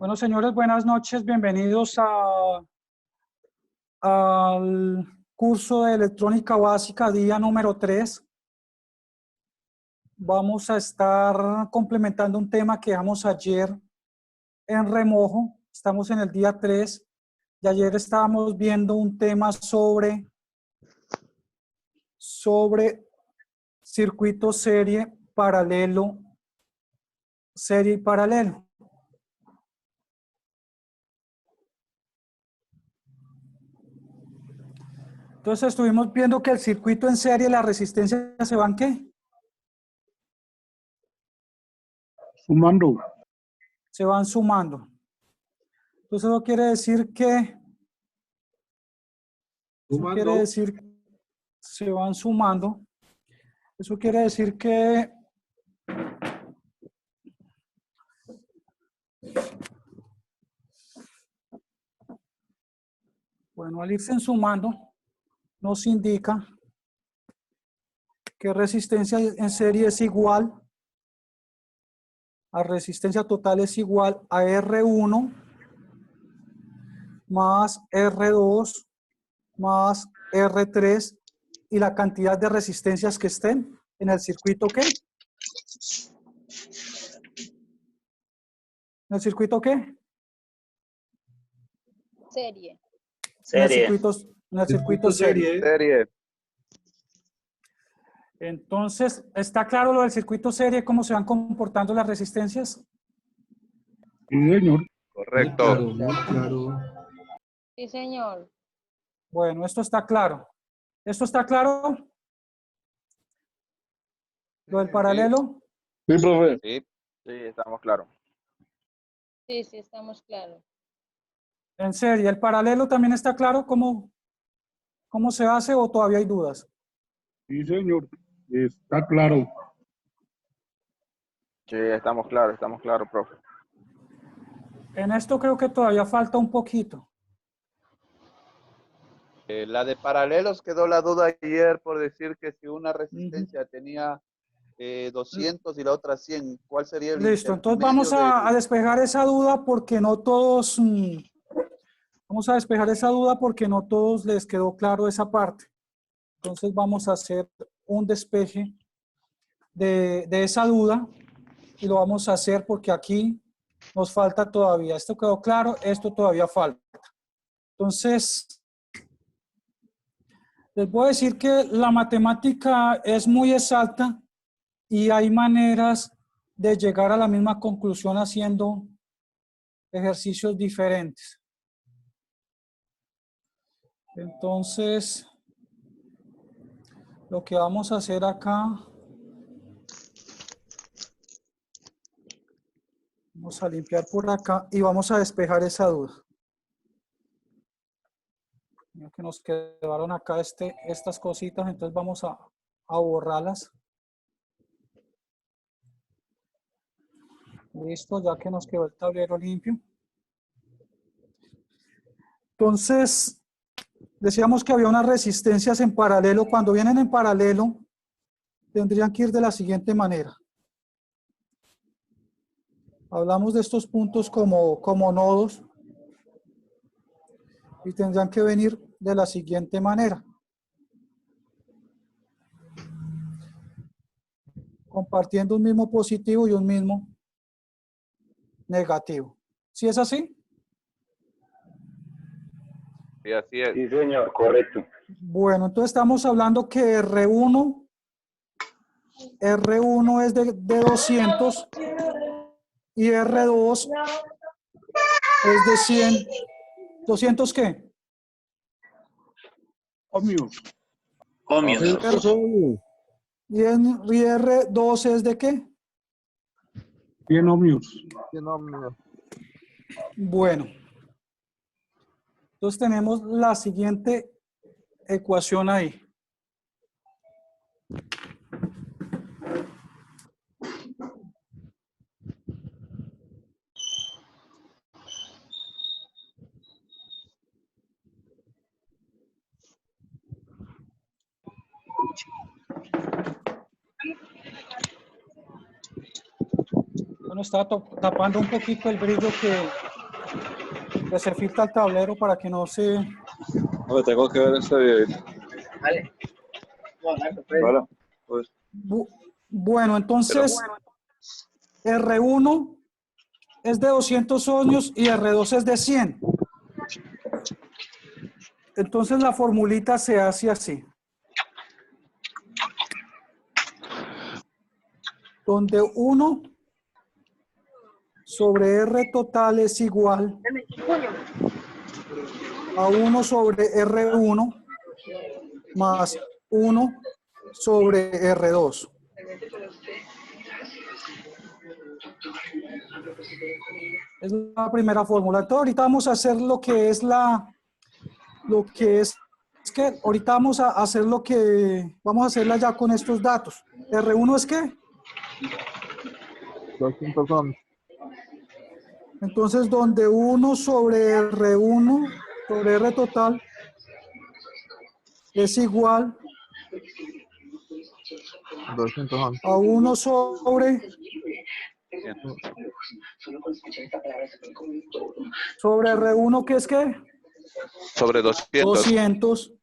Bueno, señores, buenas noches. Bienvenidos al curso de electrónica básica, día número 3. Vamos a estar complementando un tema que dejamos ayer en remojo. Estamos en el día 3 y ayer estábamos viendo un tema sobre circuito serie, paralelo, serie y paralelo. Entonces estuvimos viendo que el circuito en serie, la resistencia se van ¿qué? Sumando. Se van sumando. Entonces eso quiere decir que se van sumando. Eso quiere decir que bueno, al irse sumando nos indica que resistencia en serie es igual a resistencia total es igual a R1 más R2 más R3 y la cantidad de resistencias que estén en el circuito ¿qué? ¿En el circuito qué? Serie. En el circuito serie. Entonces, ¿está claro lo del circuito serie, cómo se van comportando las resistencias? Sí, señor. Correcto. Muy claro. Sí, señor. Bueno, esto está claro. ¿Esto está claro? ¿Lo del paralelo? Sí, profe. Sí, estamos claros. Sí, sí, estamos claros. En serie, ¿el paralelo también está claro cómo se hace o todavía hay dudas? Sí, señor. Está claro. Sí, estamos claros, profe. En esto creo que todavía falta un poquito. La de paralelos quedó la duda ayer por decir que si una resistencia tenía 200 y la otra 100, ¿cuál sería el Listo, entonces vamos intermedio a despejar esa duda porque no todos, vamos a despejar esa duda porque no todos les quedó claro esa parte. Entonces vamos a hacer un despeje de esa duda y lo vamos a hacer porque aquí nos falta todavía. Esto quedó claro, esto todavía falta. Entonces, les voy a decir que la matemática es muy exacta y hay maneras de llegar a la misma conclusión haciendo ejercicios diferentes. Entonces, lo que vamos a hacer acá, vamos a limpiar por acá y vamos a despejar esa duda. Mira que nos quedaron acá estas cositas, entonces vamos a borrarlas. Listo, ya que nos quedó el tablero limpio. Entonces, decíamos que había unas resistencias en paralelo. Cuando vienen en paralelo, tendrían que ir de la siguiente manera. Hablamos de estos puntos como nodos y tendrán que venir de la siguiente manera. Compartiendo un mismo positivo y un mismo negativo. ¿Sí es así? Sí, así es. Sí, señor, correcto. Bueno, entonces estamos hablando que R1 es de 200 y R2 es de 100. ¿200 qué? Ohmios. ¿Y R2 es de qué? 100 ohmios. Bueno. Entonces tenemos la siguiente ecuación ahí. Bueno, Me está tapando un poquito el brillo que se filtra al tablero para que no se... No, me tengo que ver este video. Vale. Pues, Bueno, entonces R1 es de 200 ohmios y R2 es de 100. Entonces la formulita se hace así. Donde 1 sobre R total es igual a 1 sobre R1 más 1 sobre R2. Es la primera fórmula. Entonces ahorita vamos a hacer lo que es que ahorita vamos a hacer vamos a hacerla ya con estos datos. R1 es ¿qué? 200 ohms. Entonces, donde 1 sobre R1 sobre R total es igual 200 ohms. a 1 sobre R1, ¿qué es qué? Sobre 200. 200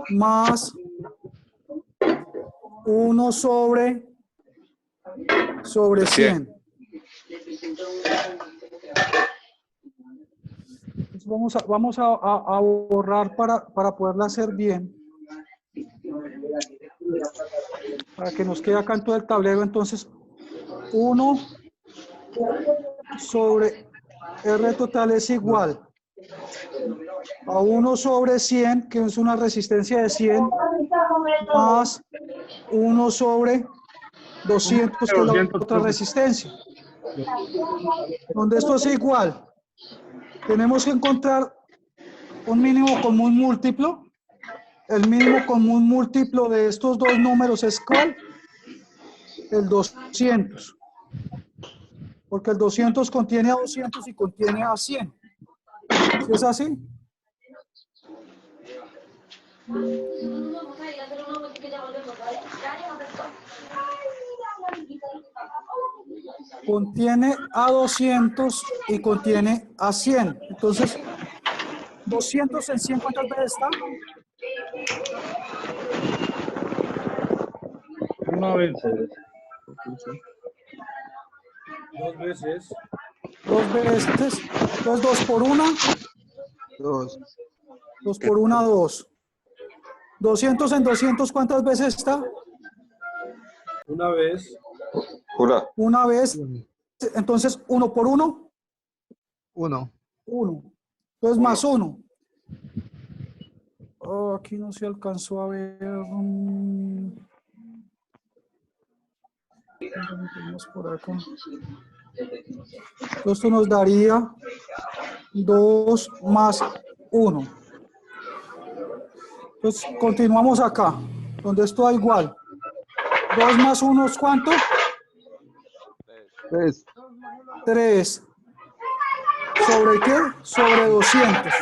más 1 sobre 100. Entonces vamos a borrar para poderla hacer bien. Para que nos quede acá en todo el tablero. Entonces, 1 sobre R total es igual a 1 sobre 100, que es una resistencia de 100, más 1 sobre 200, que es la otra resistencia. Donde esto es igual, tenemos que encontrar un mínimo común múltiplo. El mínimo común múltiplo de estos dos números es ¿cuál? El 200. Porque el 200 contiene a 200 y contiene a 100. ¿Sí es así? Contiene a 200 y contiene a 100. Entonces, 200 en 100, ¿cuántas veces está? Una vez. dos veces. 2 veces. Entonces, 2 por 1. 2. 2 por 1, 2. 200 en 200, ¿cuántas veces está? Una vez. Hola. Una vez. Entonces, 1 por 1. 1. 1. Entonces, más 1. Oh, aquí no se alcanzó a ver. Vamos por acá. Esto nos daría 2 más 1. Entonces, continuamos acá, donde esto da igual. 2 más 1 es ¿cuánto? 3. 3. ¿Sobre qué? Sobre 200.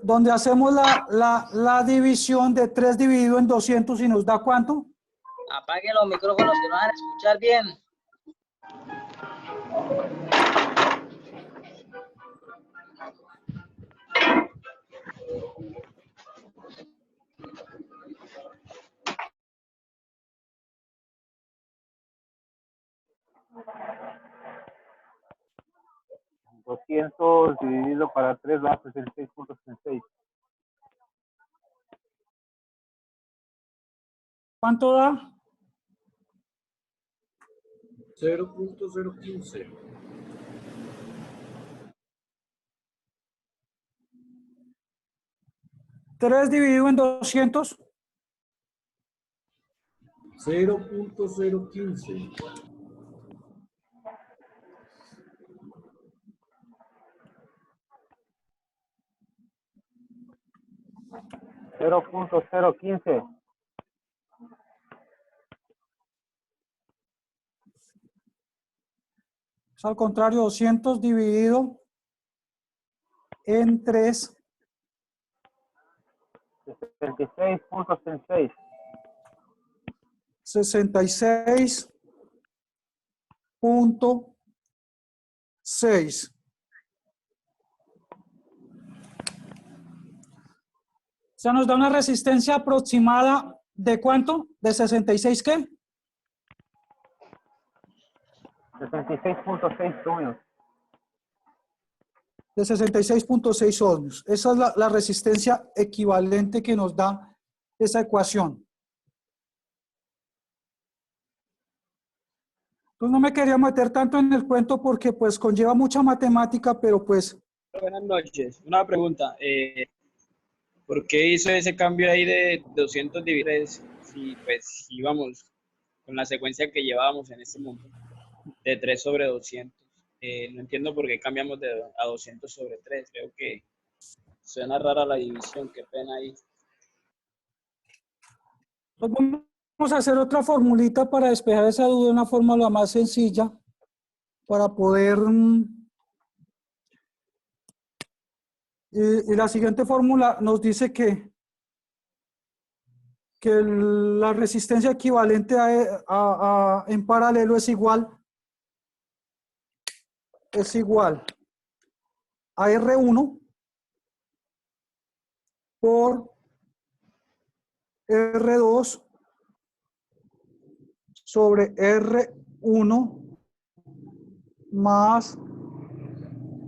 Donde hacemos la división de 3 dividido en 200 y nos da ¿cuánto? Apague los micrófonos que no van a escuchar bien. $200 dividido para 3 va a ser 6.36. ¿Cuánto da? 0.015. 3 dividido en 200. 0.015. $0.015. Es al contrario, 200 dividido en 3. 76.36. 66.6. O sea, nos da una resistencia aproximada ¿de cuánto? ¿De 66 qué? 66.6 ohmios. De 66.6 ohmios. Esa es la resistencia equivalente que nos da esa ecuación. Entonces no me quería meter tanto en el cuento porque pues conlleva mucha matemática, pero pues... Buenas noches. Una pregunta. ¿Por qué hizo ese cambio ahí de 200 dividido si pues íbamos con la secuencia que llevábamos en este momento de 3 sobre 200? No entiendo por qué cambiamos a 200 sobre 3. Creo que suena rara la división. Qué pena ahí. Pues vamos a hacer otra formulita para despejar esa duda de una forma lo más sencilla para poder... Y la siguiente fórmula nos dice que la resistencia equivalente en paralelo es igual a R1 por R2 sobre R1 más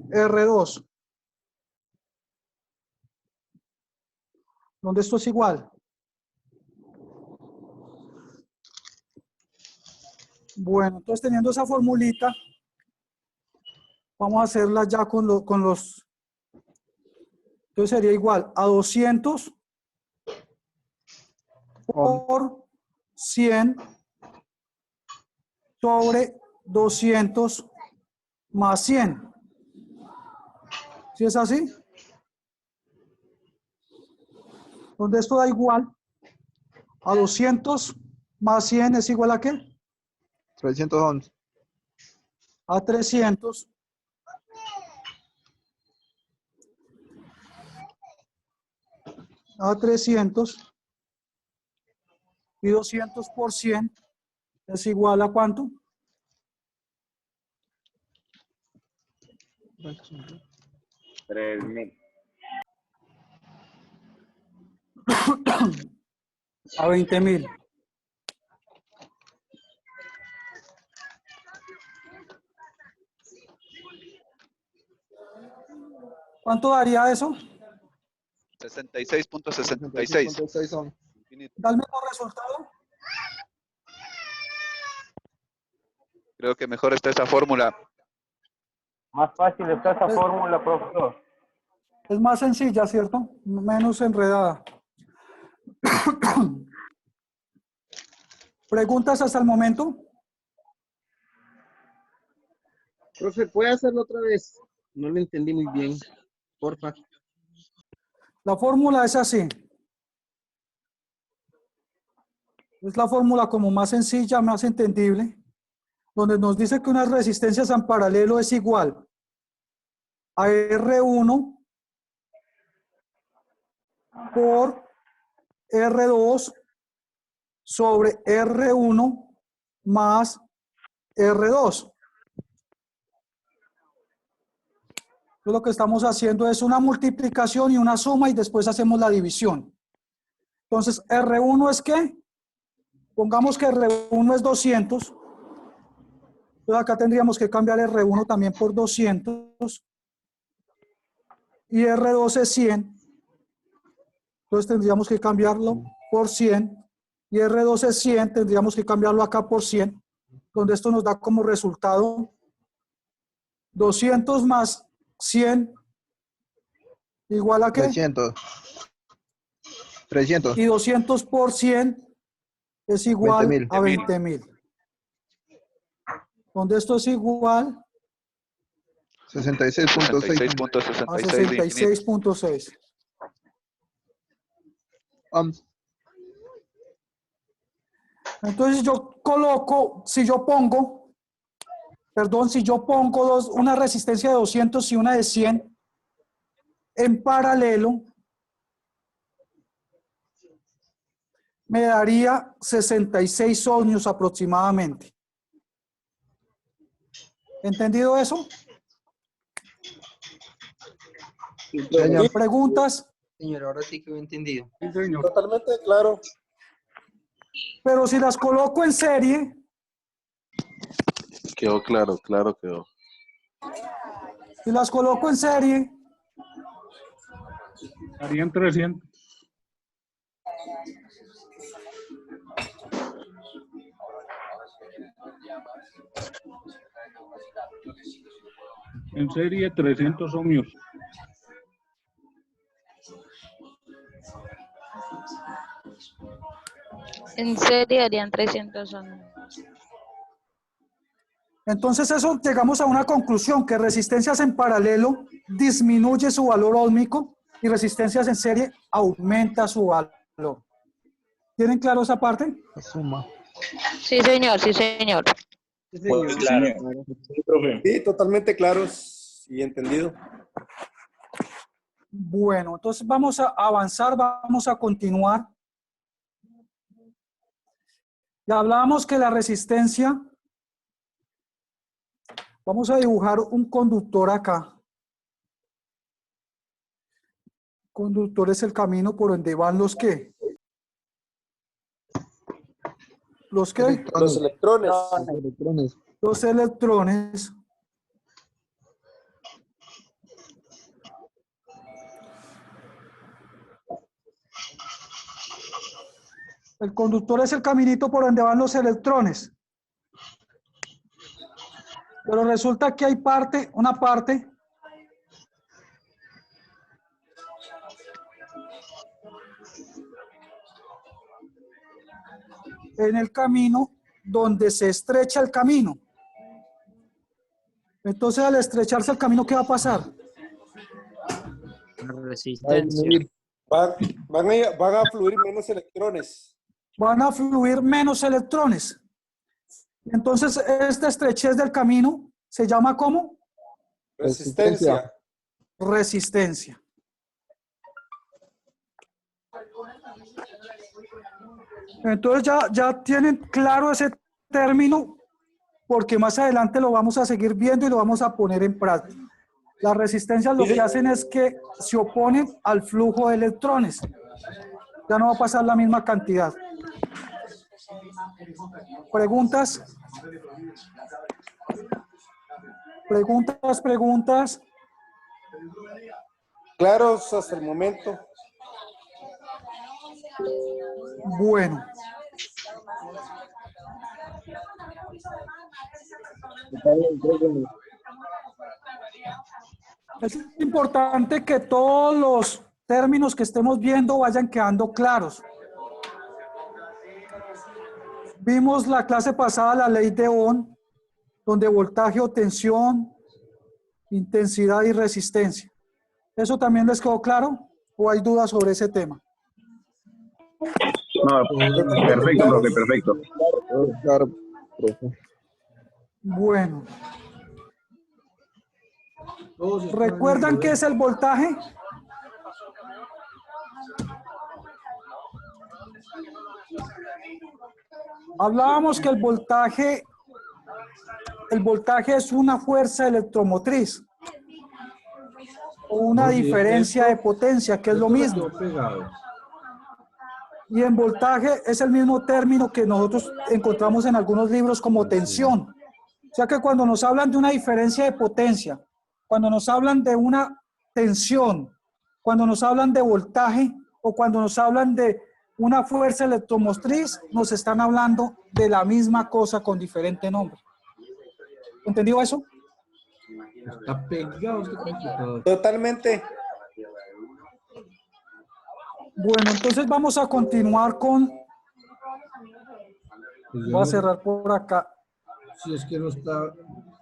R2. ¿Dónde esto es igual? Bueno, entonces teniendo esa formulita, vamos a hacerla ya con los... Entonces sería igual a 200 por 100 sobre 200 más 100. ¿Sí es así? Donde esto da igual a 200 más 100 es igual a ¿qué? 311. A 300. A 300. Y 200 por 100 es igual a ¿cuánto? 3.000. A 20.000. ¿Cuánto daría eso? 66.66. ¿Da el mismo resultado? Creo que mejor está esa fórmula. Más fácil está esa fórmula, profesor. Es más sencilla, ¿cierto? Menos enredada. ¿Preguntas hasta el momento? Profe, ¿puede hacerlo otra vez? No lo entendí muy bien. Porfa. La fórmula es así. Es la fórmula como más sencilla, más entendible, donde nos dice que unas resistencias en paralelo es igual a R1 por R2 sobre R1 más R2. Entonces lo que estamos haciendo es una multiplicación y una suma y después hacemos la división. Entonces, R1 es ¿qué? Pongamos que R1 es 200. Entonces acá tendríamos que cambiar R1 también por 200. Y R2 es 100. Entonces tendríamos que cambiarlo por 100. Y R2 es 100. Tendríamos que cambiarlo acá por 100. Donde esto nos da como resultado 200 más 100 igual a ¿qué? 300. Y 200 por 100 es igual 20.000. a 20.000. Donde esto es igual 66.6. a 66.6. Entonces yo coloco, si yo pongo una resistencia de 200 y una de 100 en paralelo, me daría 66 ohmios aproximadamente. ¿Entendido eso? Señor. ¿Preguntas? Señor, ahora sí que lo he entendido. Sí, señor. Totalmente claro. Pero si las coloco en serie, Quedó claro, claro quedó. si las coloco en serie, Harían 300. En serie 300 ohmios. En serie harían 300 ohmios. entonces eso llegamos a una conclusión, que resistencias en paralelo disminuye su valor óhmico y resistencias en serie aumenta su valor. ¿Tienen claro esa parte? Suma. Sí, señor, sí, señor. Sí, señor. Pues claro. Sí, profe. Sí, totalmente claros y entendido. Bueno, entonces vamos a avanzar, vamos a continuar. Ya hablábamos que la resistencia, vamos a dibujar un conductor acá. Conductor es el camino por donde van los ¿qué? ¿Los qué? Los electrones. Los electrones. El conductor es el caminito por donde van los electrones. Pero resulta que hay una parte en el camino donde se estrecha el camino. Entonces, al estrecharse el camino, ¿qué va a pasar? Resistencia. Van a fluir menos electrones. Van a fluir menos electrones. Entonces, esta estrechez del camino se llama ¿cómo? Resistencia. Resistencia. Entonces ya tienen claro ese término, porque más adelante lo vamos a seguir viendo y lo vamos a poner en práctica. Las resistencias lo que hacen es que se oponen al flujo de electrones. Ya no va a pasar la misma cantidad. ¿Preguntas? ¿Preguntas? Claros hasta el momento. Bueno. Es importante que todos los términos que estemos viendo vayan quedando claros. Vimos la clase pasada la ley de Ohm, donde voltaje o tensión, intensidad y resistencia. ¿Eso también les quedó claro? ¿O hay dudas sobre ese tema? No, perfecto, profe, perfecto. Claro, profe. Bueno. ¿Recuerdan qué es el voltaje? Hablábamos que el voltaje es una fuerza electromotriz o una diferencia de potencia, que es lo mismo. Y en voltaje es el mismo término que nosotros encontramos en algunos libros como tensión. O sea que cuando nos hablan de una diferencia de potencia, cuando nos hablan de una tensión, cuando nos hablan de voltaje o cuando nos hablan de una fuerza electromotriz, nos están hablando de la misma cosa con diferente nombre. ¿Entendió eso? Está pegado este computador. Totalmente. Bueno, entonces vamos a continuar con... Voy a cerrar por acá. Si es que no está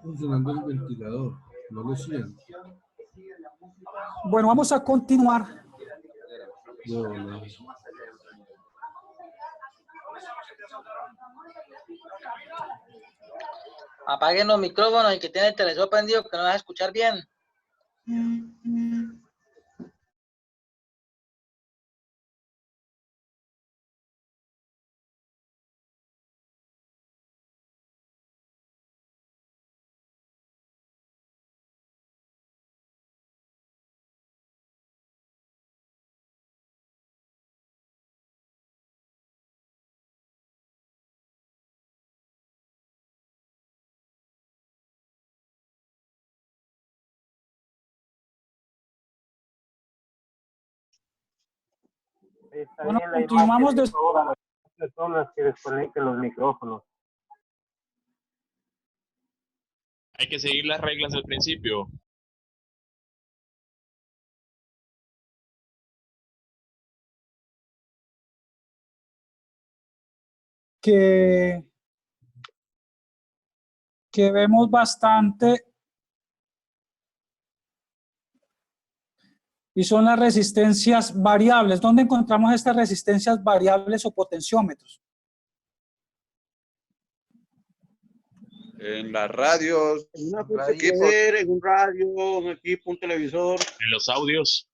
funcionando el ventilador, no lo siento. Bueno, vamos a continuar. No. Apaguen los micrófonos y que tiene el televisor prendido que no vas a escuchar bien. Está Bueno, bien la continuamos imagen de des- todas las personas que desconecten los micrófonos. Hay que seguir las reglas del principio. que vemos bastante y son las resistencias variables. ¿Dónde encontramos estas resistencias variables o potenciómetros? En las radios, En una los fuente de equipos. poder, en un radio, un equipo, un televisor. En los audios.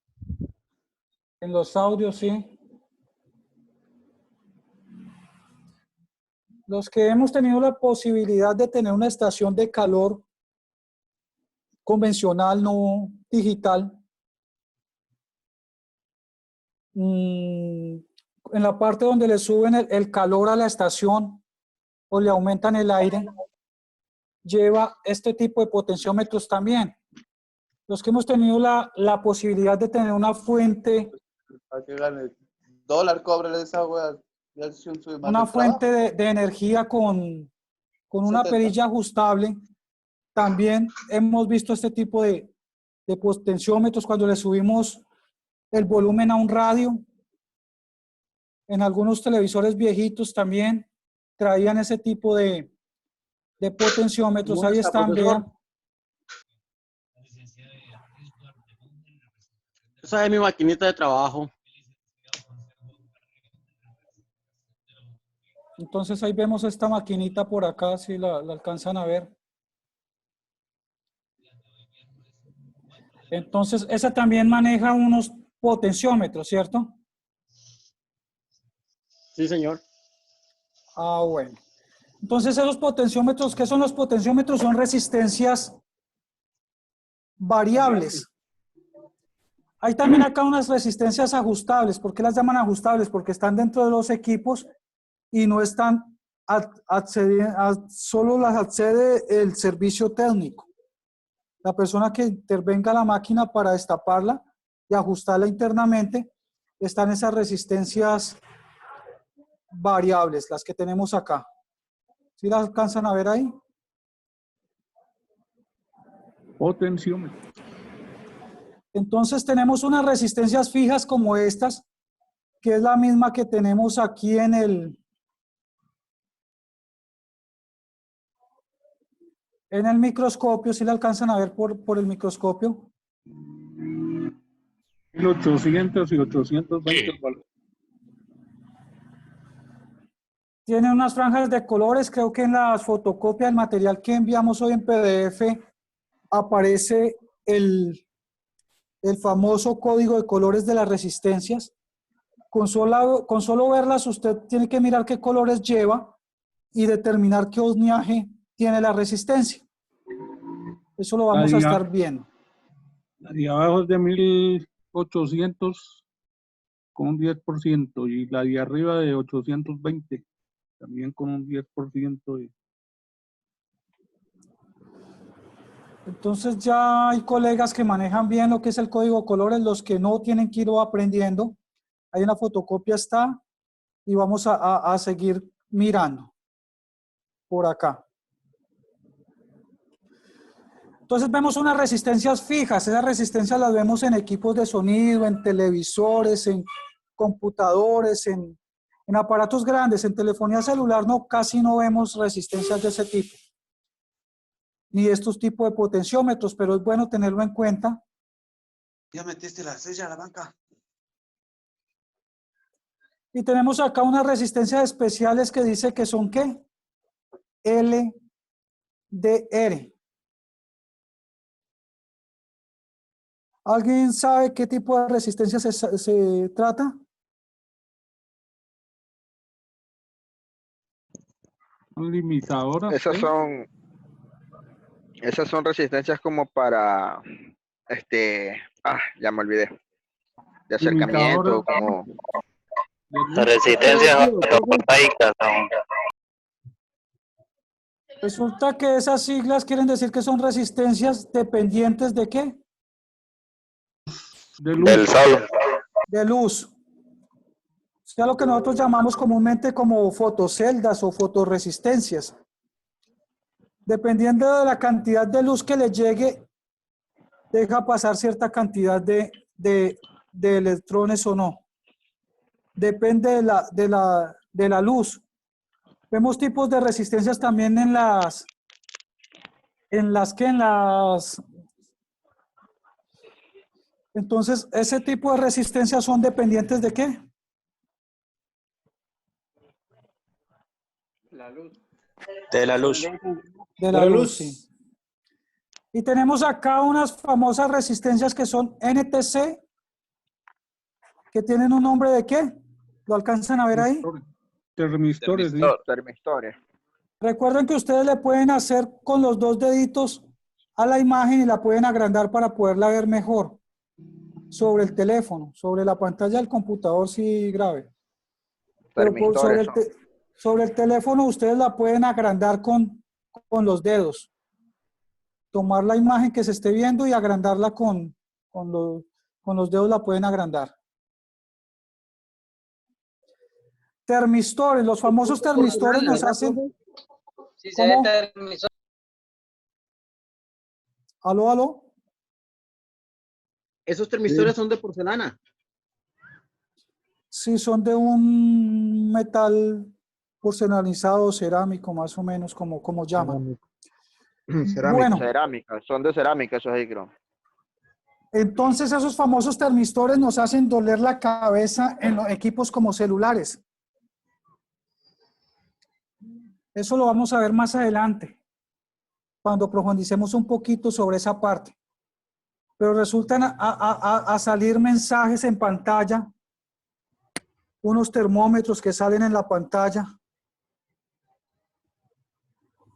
En los audios, sí. Los que hemos tenido la posibilidad de tener una estación de calor convencional, no digital, en la parte donde le suben el calor a la estación o le aumentan el aire, lleva este tipo de potenciómetros también. Los que hemos tenido la posibilidad de tener una fuente, Para que gane dólar, cóbrele esa wea. Ya se sube más una del fuente trabajo. de energía con una 70. perilla ajustable, también hemos visto este tipo de potenciómetros cuando le subimos el volumen a un radio. En algunos televisores viejitos también traían ese tipo de potenciómetros. Ahí Muestra, están, profesor. vean. Esa es mi maquinita de trabajo. Entonces ahí vemos esta maquinita por acá, si la alcanzan a ver. Entonces esa también maneja unos potenciómetros, ¿cierto? Sí, señor. Ah, bueno. Entonces esos potenciómetros, ¿qué son los potenciómetros? Son resistencias variables. Hay también acá unas resistencias ajustables. ¿Por qué las llaman ajustables? Porque están dentro de los equipos y no están solo las accede el servicio técnico. La persona que intervenga la máquina para destaparla y ajustarla internamente, están esas resistencias variables, las que tenemos acá. ¿Sí las alcanzan a ver ahí? Potenciómetro. Entonces tenemos unas resistencias fijas como estas, que es la misma que tenemos aquí en el microscopio. ¿Sí la alcanzan a ver por el microscopio? 1800 y 820 valores. Tiene unas franjas de colores. Creo que en las fotocopias del material que enviamos hoy en PDF aparece el famoso código de colores de las resistencias. Con solo verlas, usted tiene que mirar qué colores lleva y determinar qué ohmiaje tiene la resistencia. Eso lo vamos a estar viendo. La de abajo es de 1800 con un 10% y la de arriba de 820 también con un 10%. Entonces ya hay colegas que manejan bien lo que es el código de colores, los que no tienen que ir aprendiendo. Ahí en la fotocopia está y vamos a seguir mirando por acá. Entonces vemos unas resistencias fijas. Esas resistencias las vemos en equipos de sonido, en televisores, en computadores, en aparatos grandes. En telefonía celular casi no vemos resistencias de ese tipo, ni estos tipos de potenciómetros, pero es bueno tenerlo en cuenta. Ya metiste la silla a la banca. Y tenemos acá unas resistencias especiales que dice que son ¿qué? LDR. ¿Alguien sabe qué tipo de resistencia se trata? Un limitador. Esas son resistencias como para, ya me olvidé, de acercamiento, como... Las resistencias fotovoltaicas son. Resulta que esas siglas quieren decir que son resistencias dependientes ¿de qué? Del sol. De luz. sea lo que nosotros llamamos comúnmente como fotoceldas o fotoresistencias. Dependiendo de la cantidad de luz que le llegue, deja pasar cierta cantidad de electrones o no. Depende de la luz. Vemos tipos de resistencias también entonces, ese tipo de resistencias son dependientes ¿de qué? La luz. De la luz. De la luz, sí. Y tenemos acá unas famosas resistencias que son NTC, que tienen un nombre ¿de qué? ¿Lo alcanzan a ver ahí? Termistores. ¿Sí? Termistores. Recuerden que ustedes le pueden hacer con los dos deditos a la imagen y la pueden agrandar para poderla ver mejor sobre el teléfono, sobre la pantalla del computador si grave. Pero sobre el teléfono ustedes la pueden agrandar con los dedos. Tomar la imagen que se esté viendo y agrandarla con los dedos la pueden agrandar. Termistores, los famosos termistores nos hacen... Sí, se ve termistor. ¿Aló, aló? Esos termistores son de porcelana. Sí, son de un metal porcelanizado, cerámico, más o menos, como llaman. Bueno, Cerámica, son de cerámica esos ahí, creo. entonces esos famosos termistores nos hacen doler la cabeza en los equipos como celulares. Eso lo vamos a ver más adelante, cuando profundicemos un poquito sobre esa parte. Pero resultan a salir mensajes en pantalla, unos termómetros que salen en la pantalla,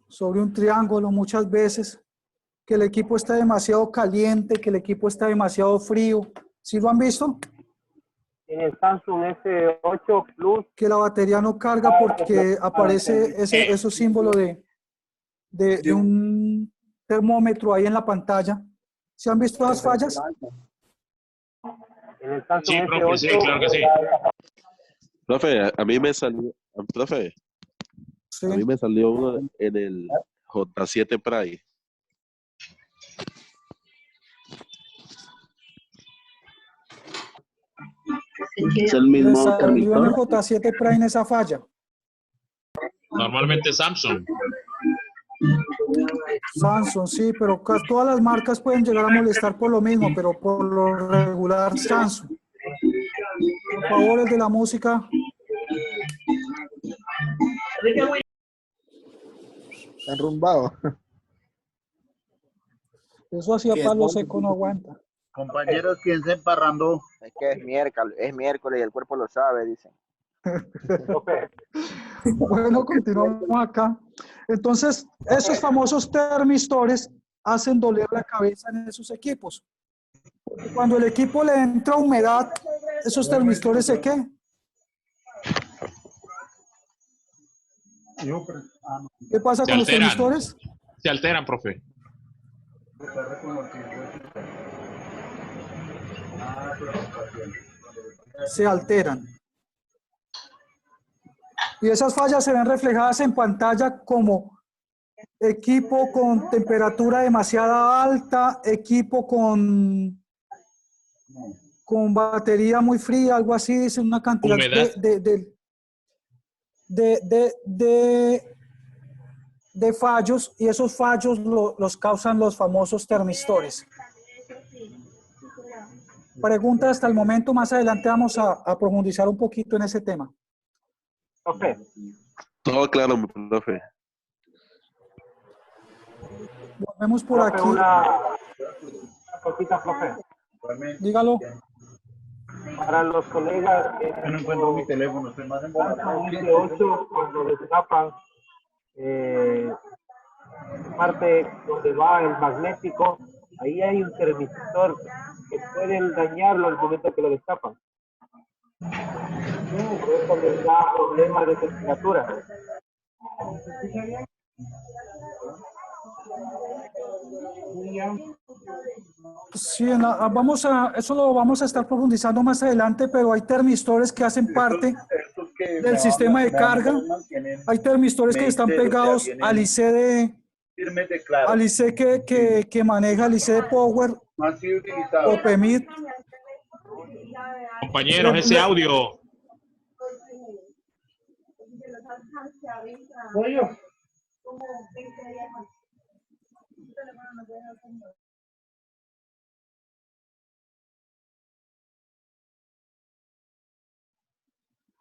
sobre un triángulo muchas veces, que el equipo está demasiado caliente, que el equipo está demasiado frío. ¿Sí lo han visto? En el Samsung S8 Plus. Que la batería no carga porque aparece ese símbolo de un termómetro ahí en la pantalla. ¿Se han visto las fallas? En el Samsung Sí, profe, S8, sí, claro que sí. Profe, a mí me salió, profe, sí. A mí me salió uno en el J7 Prime. Es el mismo salió en el termistor. J7 Prime esa falla. Normalmente Samsung. Samsung, sí, pero todas las marcas pueden llegar a molestar por lo mismo, pero por lo regular Samsung. Por favor, el de la música. Enrumbado. Eso hacia palo seco no aguanta. Compañeros, ¿quién se emparrandó? Es que es miércoles y el cuerpo lo sabe, dicen. Bueno, continuamos acá. Entonces, esos famosos termistores hacen doler la cabeza en esos equipos. Cuando el equipo le entra humedad, esos termistores ¿se qué? ¿Qué pasa con los termistores? Se alteran, profe. Se alteran. Y esas fallas se ven reflejadas en pantalla como equipo con temperatura demasiado alta, equipo con batería muy fría, algo así, dice una cantidad de fallos, y esos fallos los causan los famosos termistores. Pregunta hasta el momento, más adelante vamos a profundizar un poquito en ese tema. Profe. Todo claro, profe. Volvemos por Profe, aquí. una cosita, profe. Dígalo. Para los colegas Yo no encuentro mi teléfono, estoy más en S8, cuando destapan parte donde va el magnético, ahí hay un termistor que pueden dañarlo al momento que lo destapan. Por eso les da problemas de temperatura. Sí, eso lo vamos a estar profundizando más adelante, pero hay termistores que hacen parte del sistema de carga. Hay termistores que están pegados al IC al IC que maneja el IC de Power o PEMIT. Compañeros, ese audio.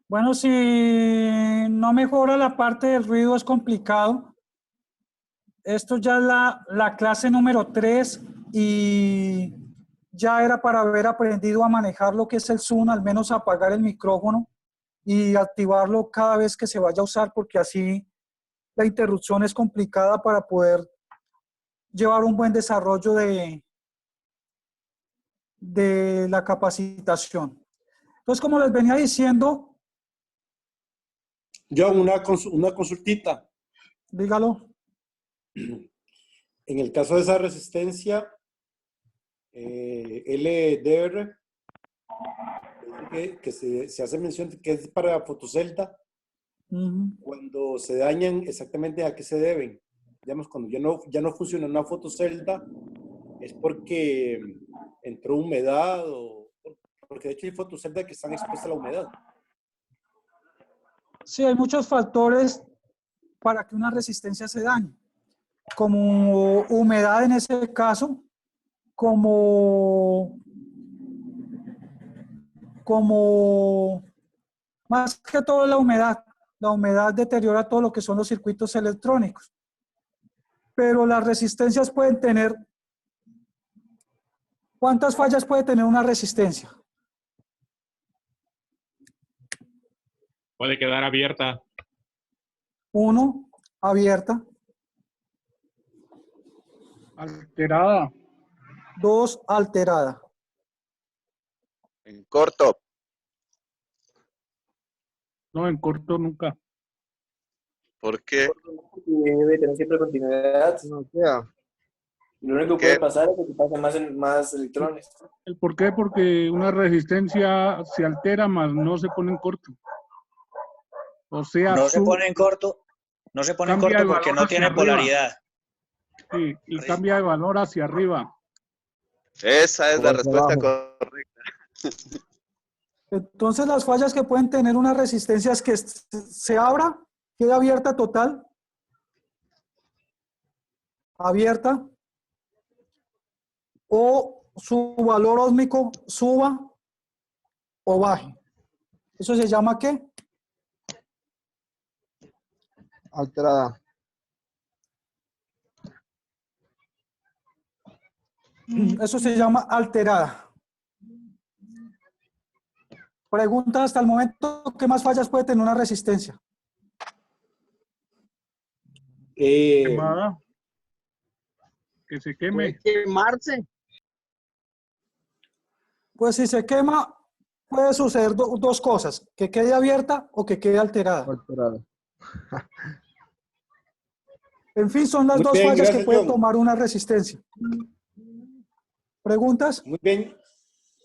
Bueno, si no mejora la parte del ruido es complicado. Esto ya es la clase número 3 y ya era para haber aprendido a manejar lo que es el Zoom, al menos apagar el micrófono y activarlo cada vez que se vaya a usar, porque así la interrupción es complicada para poder llevar un buen desarrollo de la capacitación. Entonces, como les venía diciendo... Yo una consultita. Dígalo. En el caso de esa resistencia, LDR, que se hace mención que es para fotocelda, cuando se dañan, exactamente a qué se deben. Digamos, cuando ya no funciona una fotocelda, es porque entró humedad o porque de hecho hay fotoceldas que están expuestas a la humedad. Sí, hay muchos factores para que una resistencia se dañe, como humedad en ese caso, como más que todo la humedad deteriora todo lo que son los circuitos electrónicos, pero las resistencias pueden tener, ¿cuántas fallas puede tener una resistencia? Puede quedar abierta. 1, abierta. Alterada. 2, alterada. En corto. No, en corto nunca. ¿Por qué? Debe tener siempre continuidad. No sea. Lo único que puede pasar es que te pasen más electrones. ¿El por qué? Porque una resistencia se altera, más no se pone en corto. O sea, no se pone en corto porque no tiene polaridad. Sí, y cambia de valor hacia arriba. Esa es la respuesta correcta. Entonces las fallas que pueden tener una resistencia es que se abra, quede abierta total, abierta, o su valor ósmico suba o baje. ¿Eso se llama qué? Alterada. Eso se llama alterada. Pregunta hasta el momento, ¿qué más fallas puede tener una resistencia? Quemada. Que se queme. ¿Puede quemarse? Pues si se quema, puede suceder dos cosas, que quede abierta o que quede alterada. En fin, son las dos fallas que puede tomar una resistencia. ¿Preguntas? Muy bien.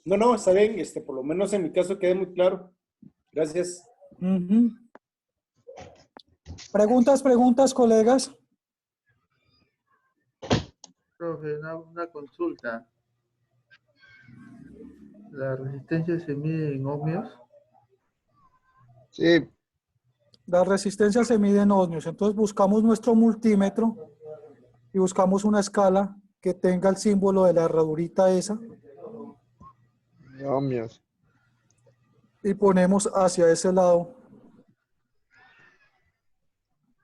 No, está bien. Por lo menos en mi caso quedé muy claro. Gracias. Preguntas, colegas. Profe, una consulta. ¿La resistencia se mide en ohmios? Sí. La resistencia se mide en ohmios. Entonces buscamos nuestro multímetro y buscamos una escala que tenga el símbolo de la herradurita esa. Ohmios. Y ponemos hacia ese lado.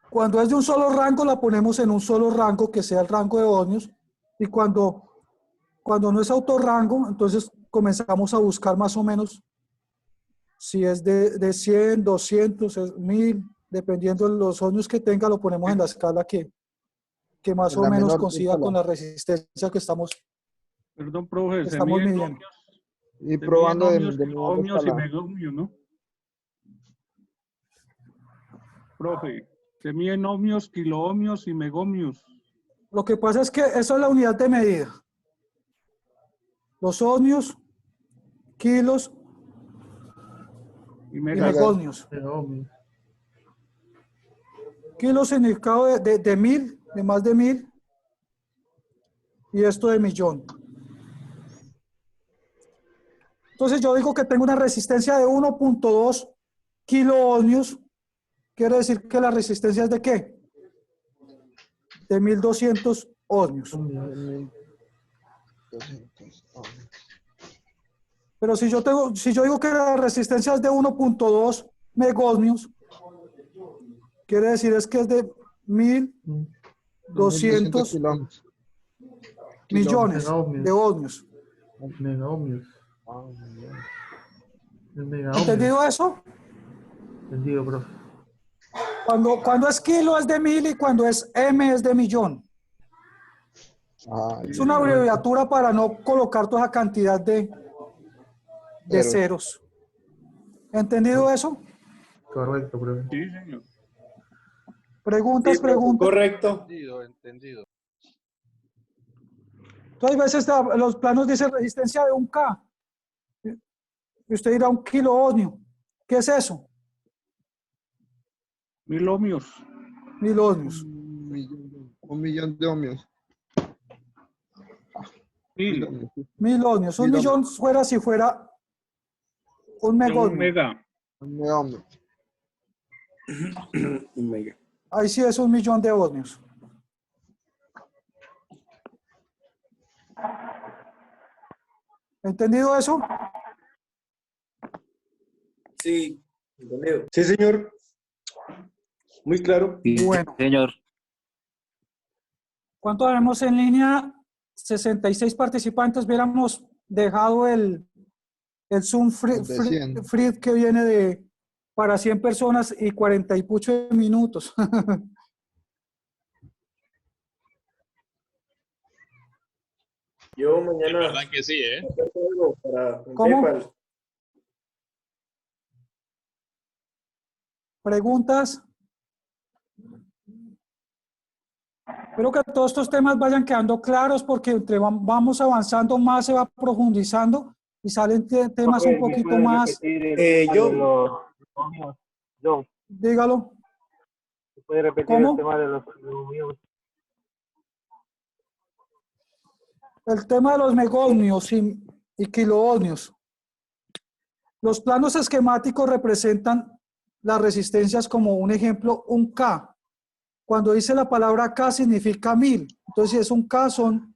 Cuando es de un solo rango, la ponemos en un solo rango que sea el rango de ohmios. Y cuando no es autorrango, entonces comenzamos a buscar más o menos si es de 100, 200, 1000, dependiendo de los ohmios que tenga, lo ponemos en la escala que más o menos coincida con la resistencia que estamos, Perdón, profe, estamos midiendo. Y probando de ohmios y megohmios, ¿no? Profe, se miden ohmios, kiloohmios y megohmios. Lo que pasa es que eso es la unidad de medida. los ohmios, kilos Y y megas. megahmios. Kilos significado de 1000, de más de 1000, y esto de millón. Entonces yo digo que tengo una resistencia de 1.2 kiloohmios. Quiere decir que la resistencia es de ¿qué? De 1200 ohmios. Pero si yo digo que la resistencia es de 1.2 megohmios, quiere decir es que es de 1200 millones de ohmios. Megaohmios. ¿Entendido eso? Entendido, profe. Cuando es kilo es de 1000 y cuando es m es de millón. Es una abreviatura para no colocar toda esa cantidad de ceros. ¿Entendido eso? Correcto, profe. Sí, señor. Preguntas. Correcto. Entendido. Entonces, a veces los planos dicen resistencia de 1K. Y usted dirá 1 kiloohmio. ¿Qué es eso? 1000 ohmios. 1000 ohmios. 1.000.000 de ohmios. 1000. 1000 ohmios. 1 millón fuera si fuera un megohmio. Mega. Un megohmio. Un mega. Ahí sí es 1 millón de ohmios. ¿Entendido eso? Sí, entendido. Sí, señor. Muy claro. Bueno. Señor. ¿Cuánto tenemos en línea? 66 participantes. Hubiéramos dejado el Zoom free que viene para 100 personas y 40 y pucho de minutos. Yo mañana. Es verdad que sí, ¿eh? ¿Cómo? PayPal. ¿Preguntas? Espero que todos estos temas vayan quedando claros porque entre vamos avanzando más se va profundizando y salen temas un poquito más. John, dígalo. ¿se puede repetir ¿Cómo? el tema de los ohmios? El tema de los megohmios y kiloohmios. Los planos esquemáticos representan las resistencias como un ejemplo, un K. Cuando dice la palabra K significa 1000. Entonces, si es un K, son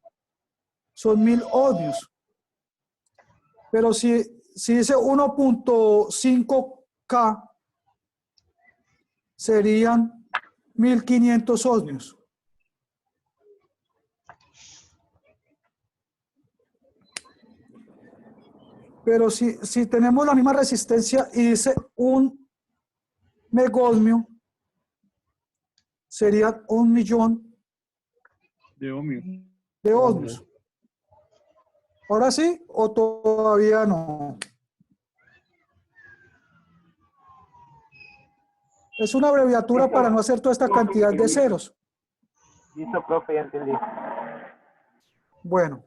1000 ohmios. Pero si dice 1.5K, serían 1500 ohmios. Pero si tenemos la misma resistencia y dice 1 megohmio, sería 1 millón de ohmios. De ohmios. ¿Ahora sí o todavía no? Es una abreviatura para no hacer toda esta cantidad de ceros. Listo, profe, ya entendí. Bueno.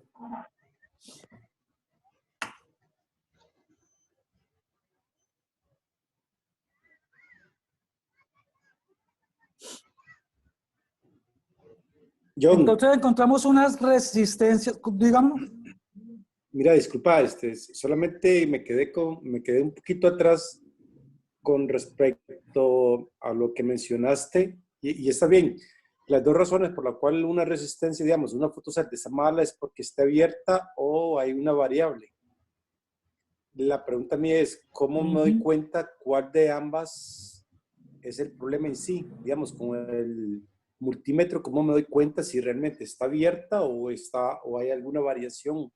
John, entonces encontramos unas resistencias, digamos. Mira, disculpa, solamente me quedé un poquito atrás con respecto a lo que mencionaste, y está bien. Las dos razones por las cuales una resistencia, digamos, una fotocelda está mala es porque está abierta o hay una variable. La pregunta mía es, ¿cómo me doy cuenta cuál de ambas es el problema en sí? Digamos, con el multímetro, ¿cómo me doy cuenta si realmente está abierta o hay alguna variación?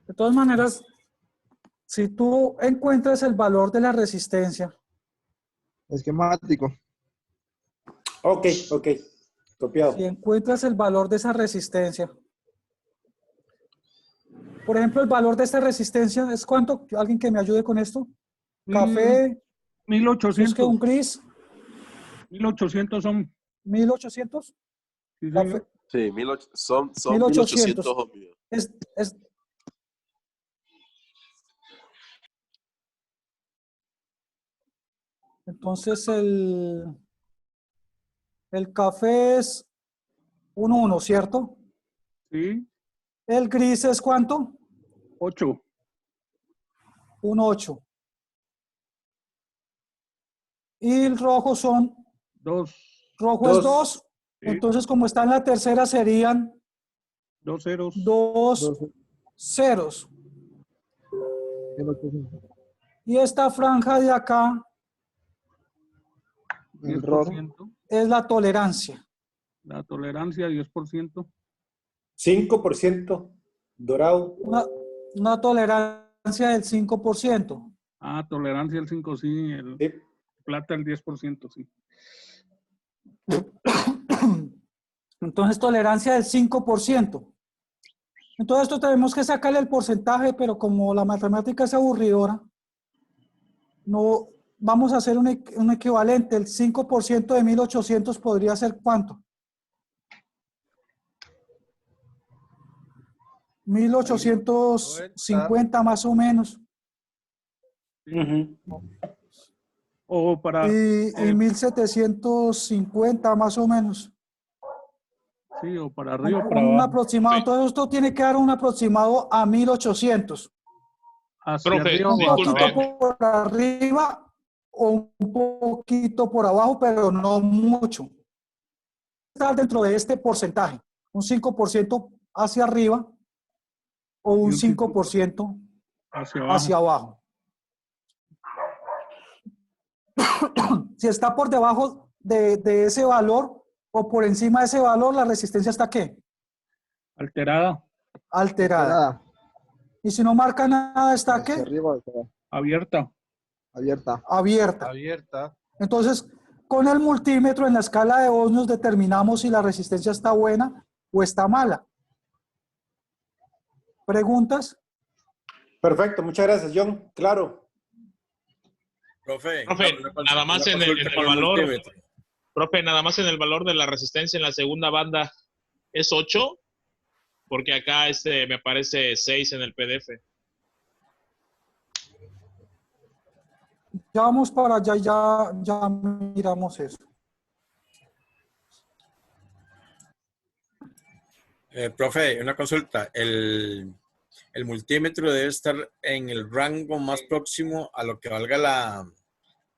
De todas maneras, si tú encuentras el valor de la resistencia. Esquemático. Ok, copiado. Si encuentras el valor de esa resistencia. Por ejemplo, el valor de esta resistencia es ¿cuánto? ¿Alguien que me ayude con esto? Café. 1800. ¿Es que un gris? 1800 son. 1800. Sí, café, Sí, son 1800. 1800 ohmios. Entonces el café es un 1, ¿cierto? Sí. ¿El gris es cuánto? 8. Un 8. Y el rojo son 2. Rojo es 2. Sí. Entonces, como está en la tercera, serían 2 ceros. 2 ceros. Y esta franja de acá 10%. es la tolerancia. La tolerancia 10%. 5% dorado. Una tolerancia del 5%. Ah, tolerancia el 5, sí. Plata el 10%, sí. Entonces, tolerancia del 5%. Entonces, esto tenemos que sacarle el porcentaje, pero como la matemática es aburridora, no vamos a hacer un equivalente. El 5% de 1800 podría ser ¿cuánto? 1850 más o menos. O para... Y 1750 más o menos. Sí, o para arriba o para un abajo. aproximado. Entonces esto tiene que dar un aproximado a 1800. Hacia Profe, arriba o Un hacia poquito abajo. por arriba o un poquito por abajo, pero no mucho. Está dentro de este porcentaje. Un 5% hacia arriba o un 5% hacia abajo. Si está por debajo de ese valor o por encima de ese valor, la resistencia está ¿qué? Alterada. Alterada. Y si no marca nada, ¿está qué? Abierta. Abierta. Entonces, con el multímetro en la escala de ohmios determinamos si la resistencia está buena o está mala. ¿Preguntas? Perfecto, muchas gracias, John. Claro. Profe, nada más en el valor. Profe, nada más en el valor de la resistencia en la segunda banda es 8, porque acá me aparece 6 en el PDF. Ya vamos para allá y ya miramos eso. Profe, una consulta. El multímetro debe estar en el rango más próximo a lo que valga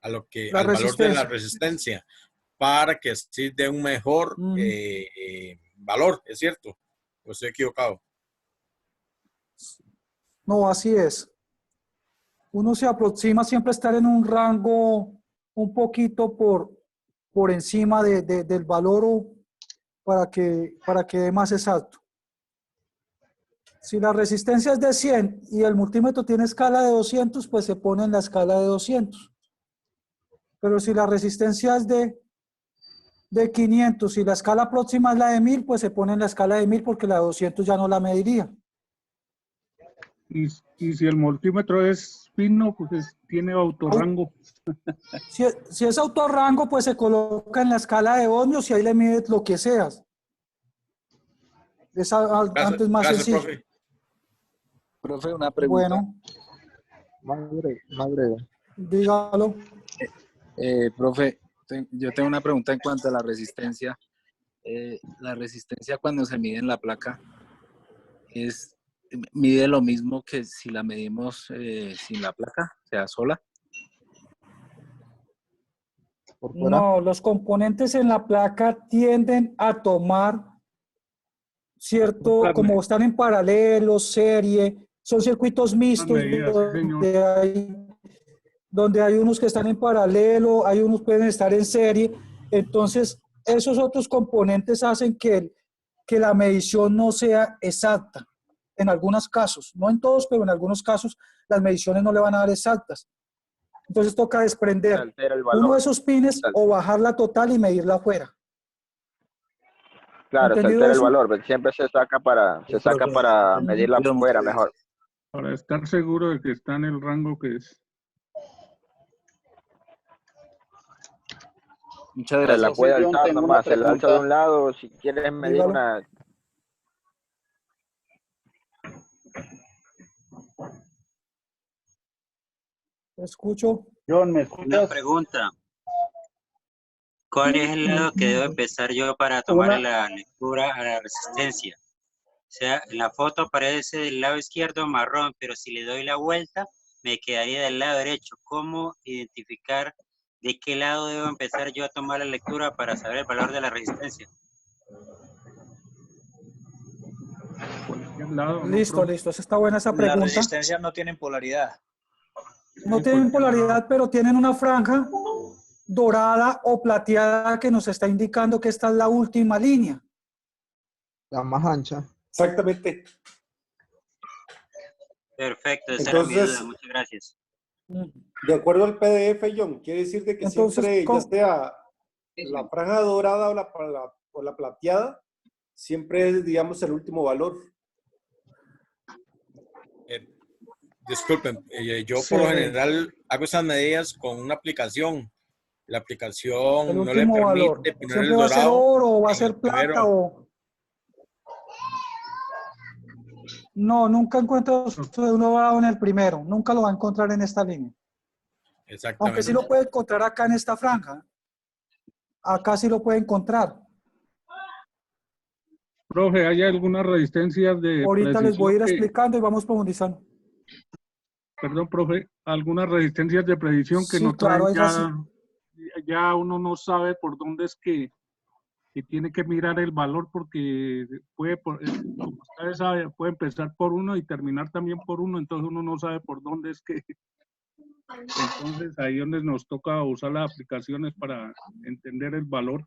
al valor de la resistencia, para que así dé un mejor valor, ¿es cierto? ¿O estoy equivocado? No, así es. Uno se aproxima siempre a estar en un rango un poquito por encima del valor para que dé más exacto. Si la resistencia es de 100 y el multímetro tiene escala de 200, pues se pone en la escala de 200. Pero si la resistencia es de 500 y la escala próxima es la de 1000, pues se pone en la escala de 1000 porque la de 200 ya no la mediría. Y si el multímetro es fino, pues tiene autorrango. Si es autorrango, pues se coloca en la escala de ohmios y ahí le mides lo que seas. Es antes más sencillo. Profe. Profe, una pregunta. Bueno. Más breve. Dígalo. Profe, yo tengo una pregunta en cuanto a la resistencia. La resistencia cuando se mide en la placa mide lo mismo que si la medimos sin la placa, o sea, sola. No, los componentes en la placa tienden a tomar cierto, como están en paralelo, serie, son circuitos mixtos donde hay unos que están en paralelo, hay unos que pueden estar en serie. Entonces, esos otros componentes hacen que la medición no sea exacta. En algunos casos, no en todos, pero en algunos casos las mediciones no le van a dar exactas. Entonces toca desprender uno de esos pines o bajar la total y medirla afuera. Claro, se altera el valor, pero siempre se saca para medirla fuera mejor. Para estar seguro de que está en el rango que es. Muchas Se gracias. la puede John, alzar tengo una nomás, se la alza de pregunta. un lado, si quieres medir Dígalo. una... Te escucho. John, ¿me Una escuchas? pregunta. ¿Cuál es el lado que debo empezar yo para tomar Una, la lectura a la resistencia? O sea, en la foto aparece del lado izquierdo marrón, pero si le doy la vuelta, me quedaría del lado derecho. ¿Cómo identificar de qué lado debo empezar yo a tomar la lectura para saber el valor de la resistencia? Listo, listo. Está buena esa Las pregunta. resistencias no tienen polaridad. No tienen polaridad, pero tienen una franja dorada o plateada que nos está indicando que esta es la última línea. La más ancha. Exactamente. Perfecto, esa era mi duda. Entonces, Muchas gracias. de acuerdo al PDF, John, quiere decir de que Entonces, siempre, ¿cómo? ya sea la franja dorada o la plateada, siempre es, digamos, el último valor. Disculpen, yo Sí. por lo general hago esas medidas con una aplicación. La El aplicación no le último valor. permite poner Siempre el va a ser dorado oro o va a en ser el primero. plata o... No, nunca encuentra usted un dorado en el primero. Nunca lo va a encontrar en esta línea. Aunque Exactamente. sí lo puede encontrar acá en esta franja. Acá sí lo puede encontrar. Profe, ¿hay algunas resistencias de Ahorita les voy a ir precisión explicando y vamos profundizando. perdón, profe, algunas resistencias de predicción que Sí, no claro, traen ya uno no sabe por dónde es que tiene que mirar el valor porque puede, como ustedes saben, puede empezar por uno y terminar también por uno, entonces uno no sabe por dónde es que... Entonces ahí es donde nos toca usar las aplicaciones para entender el valor.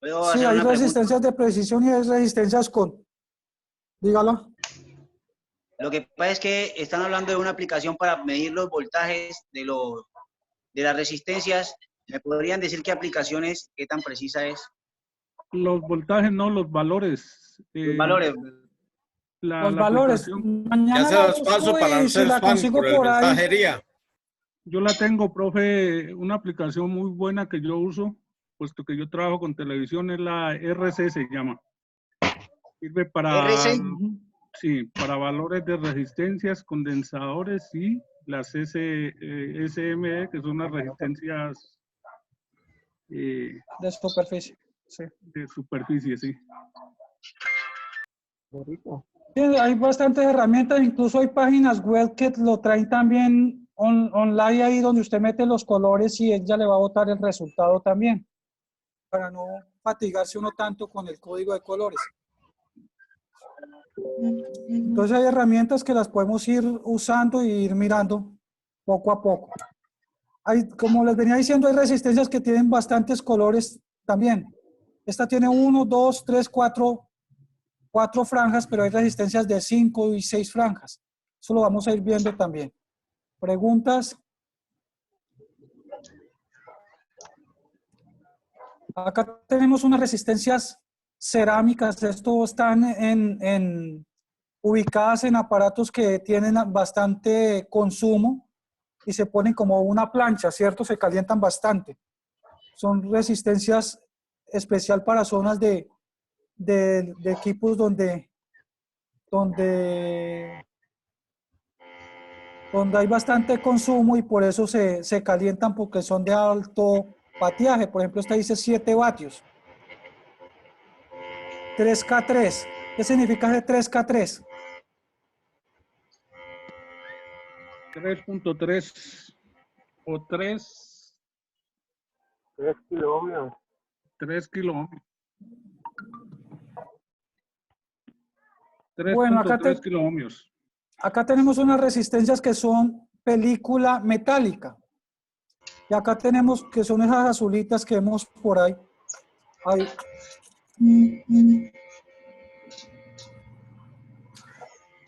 ¿Puedo Sí, hacer hay una pregunta? resistencias de precisión y hay resistencias con... Dígalo. Lo que pasa es que están hablando de una aplicación para medir los voltajes de las resistencias. ¿Me podrían decir qué aplicación es? ¿Qué tan precisa es? Los voltajes, no, los valores. Los valores. Los La valores. aplicación. Mañana Ya se la los paso busco para y no si ser la spam consigo por el por ahí. mensajería. Yo la tengo, profe, una aplicación muy buena que yo uso, puesto que yo trabajo con televisión, es la RC, se llama. Sirve para, RC. sí, para valores de resistencias, condensadores y las SME, que son las resistencias De superficie. Sí. de superficie, sí. Sí, hay bastantes herramientas, incluso hay páginas web que lo traen también online ahí donde usted mete los colores y ella le va a botar el resultado también, para no fatigarse uno tanto con el código de colores. Entonces hay herramientas que las podemos ir usando y ir mirando poco a poco. Como les venía diciendo, hay resistencias que tienen bastantes colores también. Esta tiene 1, 2, 3, 4 franjas, pero hay resistencias de 5 y 6 franjas. Eso lo vamos a ir viendo también. ¿Preguntas? Acá tenemos unas resistencias cerámicas. Esto están ubicadas en aparatos que tienen bastante consumo y se ponen como una plancha, ¿cierto? Se calientan bastante. Son resistencias especial para zonas de equipos donde hay bastante consumo y por eso se calientan porque son de alto vatiaje. Por ejemplo, esta dice 7 vatios. 3K3. ¿Qué significa ese 3K3? 3.3 o 3 kiloohmios. 3 kiloohmios. Bueno, 3.3 kiloohmios. Acá tenemos unas resistencias que son película metálica. Y acá tenemos que son esas azulitas que vemos por ahí.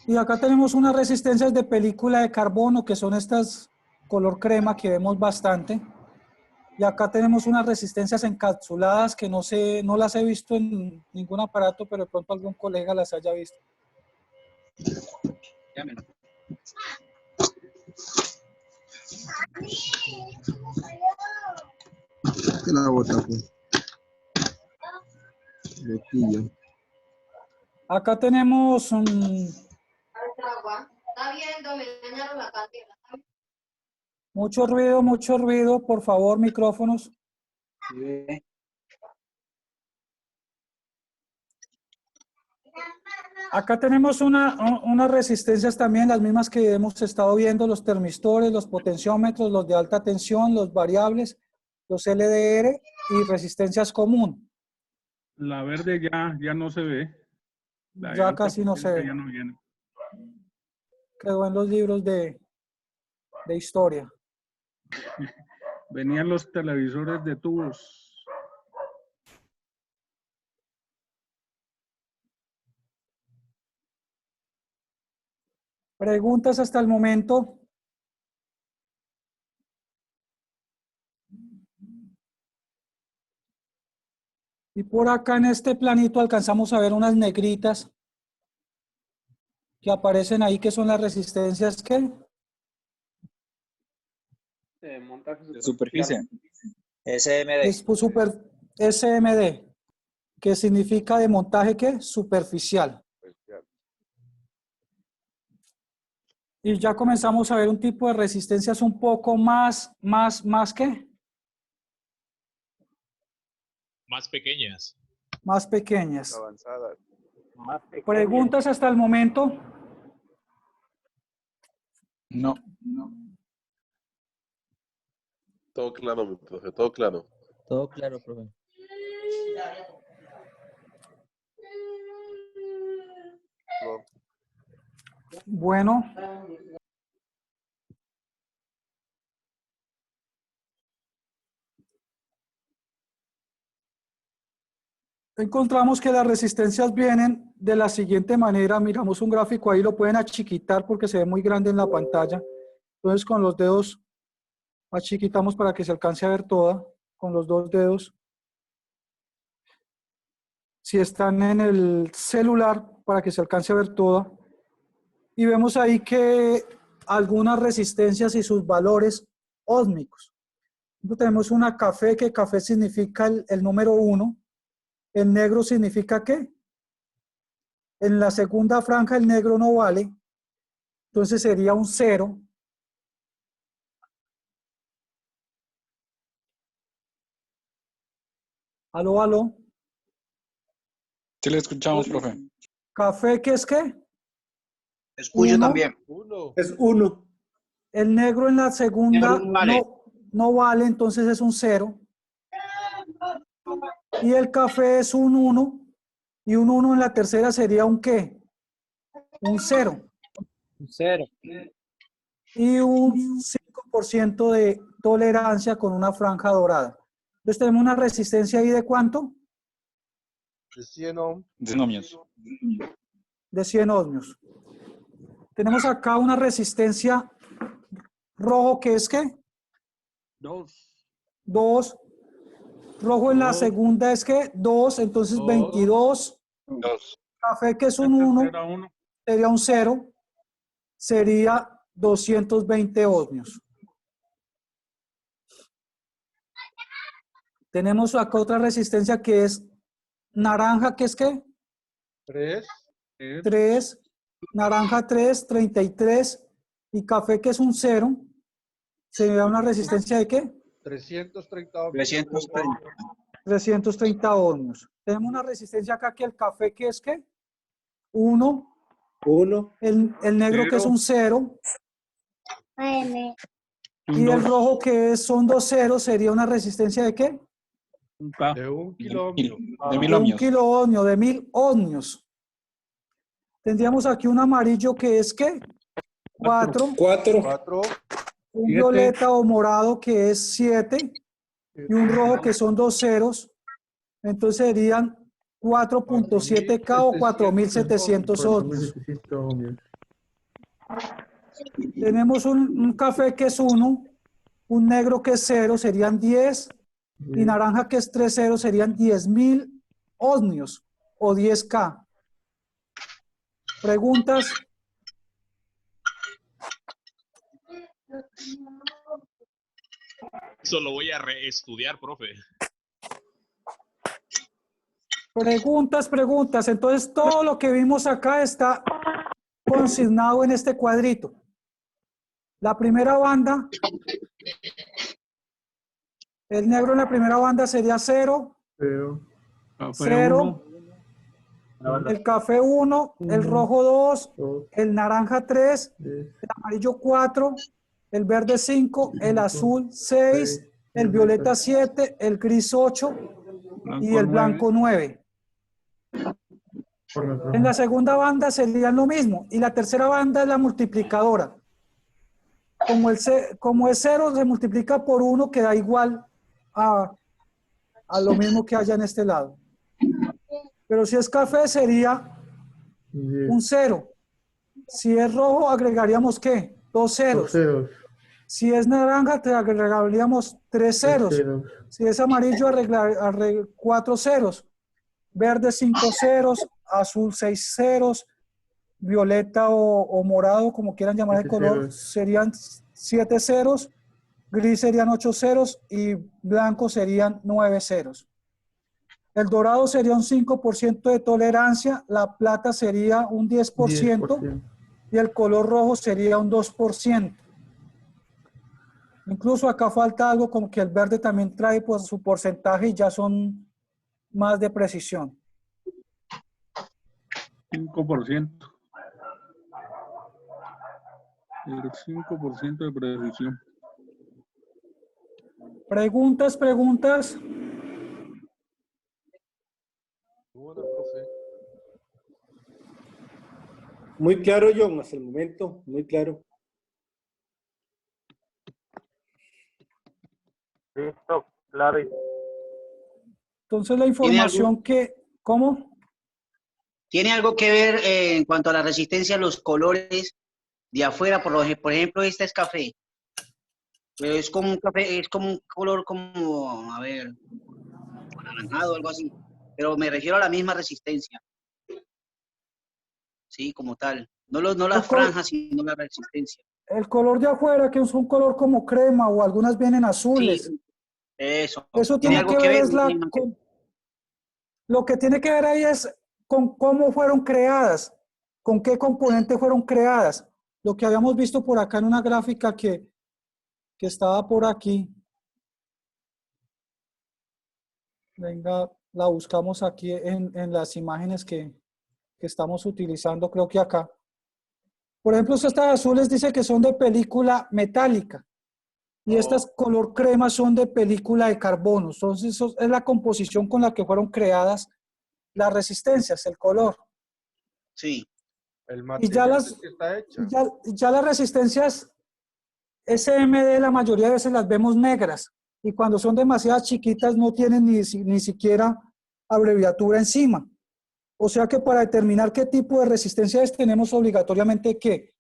Y acá tenemos unas resistencias de película de carbono, que son estas color crema que vemos bastante. Y acá tenemos unas resistencias encapsuladas que no las he visto en ningún aparato, pero de pronto algún colega las haya visto. ¿Qué la bota aquí? Loquillo. Acá tenemos mucho ruido, por favor, micrófonos. Acá tenemos unas resistencias también, las mismas que hemos estado viendo, los termistores, los potenciómetros, los de alta tensión, los variables, los LDR y resistencias común. La verde ya no se ve. La de Ya alta casi no se potencia ve. ya no viene. Quedó en los libros de historia. Venían los televisores de tubos. ¿Preguntas hasta el momento? Y por acá en este planito alcanzamos a ver unas negritas que aparecen ahí, que son las resistencias que De superficie. SMD. es SMD, que significa de montaje ¿qué? Superficial. Y ya comenzamos a ver un tipo de resistencias un poco más ¿qué? Más pequeñas. Más pequeñas. Avanzadas. ¿Preguntas hasta el momento? No. Todo claro, mi profe, todo claro. Todo claro, profe. Bueno. Encontramos que las resistencias vienen de la siguiente manera. Miramos un gráfico ahí, lo pueden achiquitar porque se ve muy grande en la pantalla. Entonces con los dedos achiquitamos para que se alcance a ver toda, con los dos dedos. Si están en el celular, para que se alcance a ver toda. Y vemos ahí que algunas resistencias y sus valores ósmicos. Entonces tenemos una café, que café significa el número 1. El negro significa ¿qué? En la segunda franja el negro no vale. Entonces sería un 0. Aló, aló. Sí le escuchamos, profe. ¿Café qué es qué? Escucho Uno. también. Es 1. El negro en la segunda Negro no vale. no vale, entonces es un 0. Y el café es un 1. Y un 1 en la tercera sería un ¿qué? Un 0. Un 0. Y un 5% de tolerancia con una franja dorada. Entonces tenemos una resistencia ahí de ¿cuánto? De 100 ohms. De ohmios. De 100 ohmios. Tenemos acá una resistencia rojo, que es ¿qué? 2. 2. Rojo en la segunda es ¿qué? 2, entonces 22. 2. Café, que es un 1, sería un 0. Sería 220 ohmios. Tenemos acá otra resistencia que es naranja, que es ¿qué? 3. 3. Naranja 3, 33. Y café, que es un 0. Sería una resistencia de ¿qué? 330 ohms. 330 ohmios. Tenemos una resistencia acá que el café, que es ¿qué? 1. El negro, que es un 0. Y el rojo, que son 2 ceros, sería una resistencia de ¿qué? De 1 kiloohmio. De 1000 De 1 ohmios. kiloohmio, de 1000 ohmios. Tendríamos aquí un amarillo que es ¿qué? 4. 4. Un 7. violeta o morado que es 7. Y un rojo que son 2 ceros. Entonces serían 4.7K o 4700 ohmios. Tenemos un café que es 1. Un negro que es 0, serían 10. Y naranja que es 3 ceros, serían 10.000 ohmios o 10K. ¿Preguntas? Eso lo voy a reestudiar, profe. Preguntas. Entonces, todo lo que vimos acá está consignado en este cuadrito. La primera banda, el negro en la primera banda sería 0, 0, el café 1, el rojo 2, el naranja 3, el amarillo 4, el verde 5, el azul 6, el violeta 7, el gris 8 y el blanco 9. En la segunda banda serían lo mismo. Y la tercera banda es la multiplicadora. Como es 0, se multiplica por 1, que da igual a lo mismo que haya en este lado. Pero si es café sería un 0. Si es rojo agregaríamos ¿qué? 2 ceros. Si es naranja te agregaríamos 3 ceros. Si es amarillo 4 ceros. Verde 5 ceros. Azul 6 ceros. Violeta o morado, como quieran llamar el color, serían 7 ceros. Gris serían 8 ceros y blanco serían 9 ceros. El dorado sería un 5% de tolerancia, la plata sería un 10%, y el color rojo sería un 2%. Incluso acá falta algo como que el verde también trae pues, su porcentaje y ya son más de precisión. 5%. El 5% de precisión. Preguntas. Muy claro, John, hasta el momento, muy claro. Listo, claro. Entonces la información que... ¿Cómo? ¿Tiene algo que ver en cuanto a la resistencia, los colores de afuera? Por ejemplo, este es café. Pero es como un café, es como un color como, a ver, anaranjado o algo así. Pero me refiero a la misma resistencia. Sí, como tal. No las franjas, sino la resistencia. El color de afuera, que es un color como crema o algunas vienen azules. Sí, eso. Eso tiene que ver, lo que tiene que ver ahí es con cómo fueron creadas, con qué componente fueron creadas. Lo que habíamos visto por acá en una gráfica que estaba por aquí. Venga, la buscamos aquí en las imágenes que estamos utilizando, creo que acá. Por ejemplo, estas azules dice que son de película metálica y estas color crema son de película de carbono. Entonces, eso es la composición con la que fueron creadas las resistencias, el color. Sí. El material que está hecho. Ya las resistencias SMD la mayoría de veces las vemos negras y cuando son demasiado chiquitas no tienen ni siquiera abreviatura encima. O sea que para determinar qué tipo de resistencia es tenemos obligatoriamente que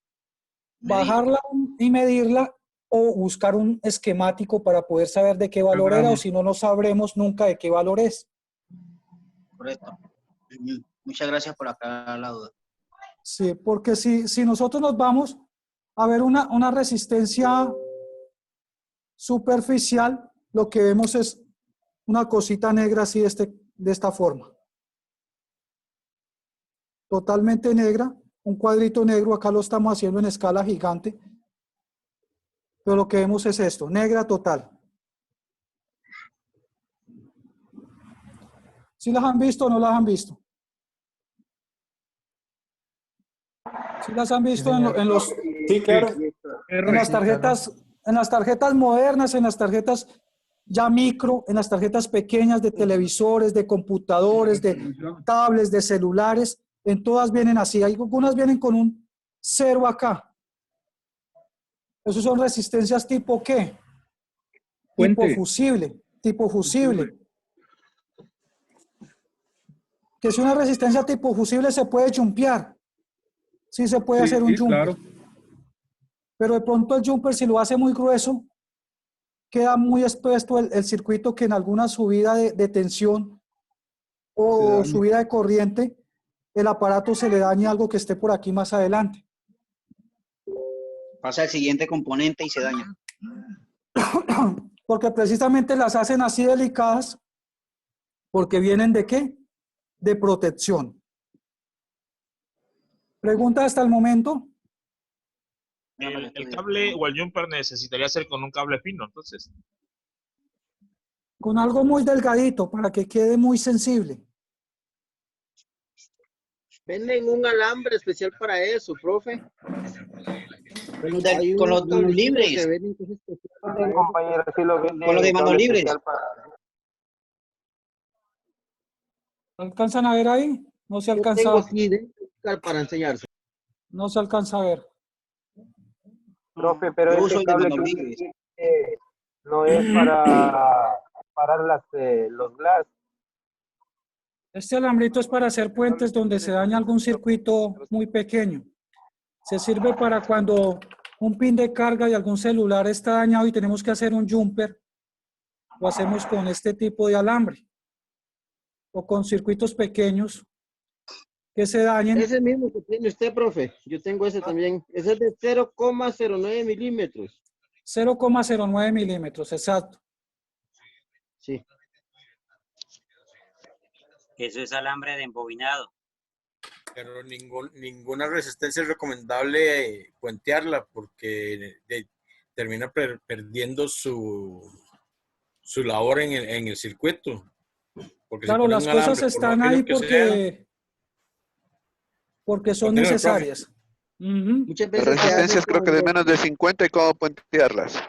bajarla y medirla o buscar un esquemático para poder saber de qué valor era o si no, no sabremos nunca de qué valor es. Correcto. Muchas gracias por aclarar la duda. Sí, porque si nosotros nos vamos a ver una resistencia superficial, lo que vemos es una cosita negra así de esta forma. Totalmente negra, un cuadrito negro, acá lo estamos haciendo en escala gigante, pero lo que vemos es esto, negra total. ¿Sí las han visto o no las han visto? ¿Sí las han visto en los... Sí, claro. En las tarjetas modernas, en las tarjetas ya micro, en las tarjetas pequeñas de televisores, de computadores, de tablets, de celulares, en todas vienen así. Hay algunas vienen con un 0 acá. Esos son resistencias tipo ¿qué? Tipo fusible. Tipo fusible. Que si una resistencia tipo fusible se puede jumpear. Sí se puede hacer un jumper. Claro. Pero de pronto el jumper, si lo hace muy grueso, queda muy expuesto el circuito que en alguna subida de tensión o subida de corriente, el aparato se le daña algo que esté por aquí más adelante. Pasa el siguiente componente y se daña. porque precisamente las hacen así delicadas, porque vienen ¿de qué? De protección. ¿Pregunta hasta el momento? El cable o el jumper necesitaría ser con un cable fino, entonces. Con algo muy delgadito para que quede muy sensible. Venden un alambre especial para eso, profe. Con los manos libres. Compañero, sí lo venden. Con los de manos libres. ¿Alcanzan a ver ahí? No se alcanza. Tengo aquí para enseñarse. No se alcanza a ver. Profe, pero ese cable que no es para parar los glass. Este alambrito es para hacer puentes donde se daña algún circuito muy pequeño. Se sirve para cuando un pin de carga de algún celular está dañado y tenemos que hacer un jumper. Lo hacemos con este tipo de alambre. O con circuitos pequeños que se dañen. Ese mismo que tiene usted, profe. Yo tengo ese también. Ese es de 0,09 milímetros. 0,09 milímetros, exacto. Sí. Eso es alambre de embobinado. Pero ninguna resistencia es recomendable puentearla porque termina perdiendo su labor en el circuito. Porque claro, las cosas están ahí porque son necesarias. Muchas veces las resistencias creo que de menos de 50 y cómo puentearlas.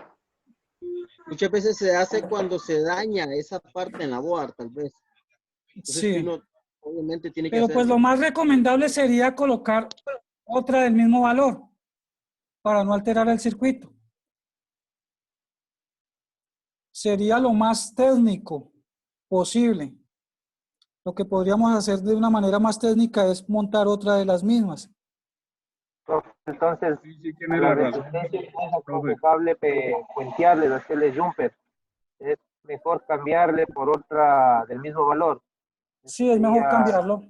Muchas veces se hace cuando se daña esa parte en la board, tal vez. Entonces, sí. Uno, obviamente tiene que pero hacerlo. pues lo más recomendable sería colocar otra del mismo valor para no alterar el circuito. Sería lo más técnico posible. Lo que podríamos hacer de una manera más técnica es montar otra de las mismas. Entonces, sí, tiene la la razón, resistencia con su cable puentearle, hacerle jumper. Es mejor cambiarle por otra del mismo valor. Sí, es mejor cambiarlo.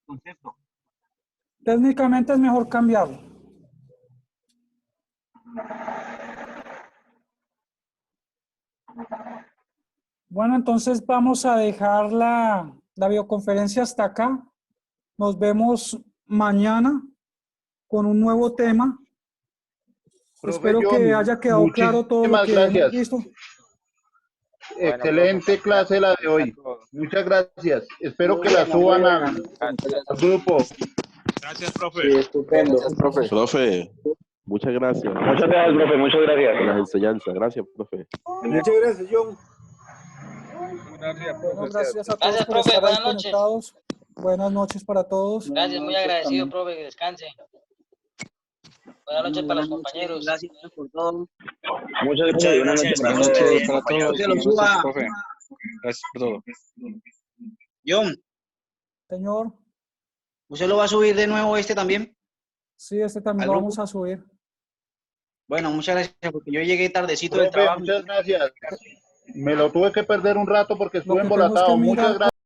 Concepto. Técnicamente es mejor cambiarlo. Bueno, entonces vamos a dejar la videoconferencia hasta acá. Nos vemos mañana con un nuevo tema. Profe Espero John, que haya quedado claro todo lo que hemos visto. Excelente clase la de hoy. Muchas gracias. Espero que la suban al grupo. Gracias, profe. Sí, estupendo. Gracias, profe. Profe, muchas gracias. Muchas gracias, profe. Muchas gracias. Por las enseñanzas. Gracias, profe. Muchas gracias, John. Gracias, Bueno, profe. gracias a todos Gracias, por profe. estar ahí Buenas noches. conectados. Buenas noches para todos. Gracias, muy agradecido, profe, que descanse. Buenas noches para los compañeros. Gracias por todo. Muchas Muchas gracias. gracias Buenas para noches, todos. Se lo suba. profe. Gracias por todo. John, Señor, ¿usted lo va a subir de nuevo este también? sí, este también ¿Al lo grupo? vamos a subir. Bueno, muchas gracias, porque yo llegué tardecito del Profe, trabajo. muchas gracias. Me lo tuve que perder un rato porque estuve Lo que tengo es que embolatado. Muchas mirar gracias.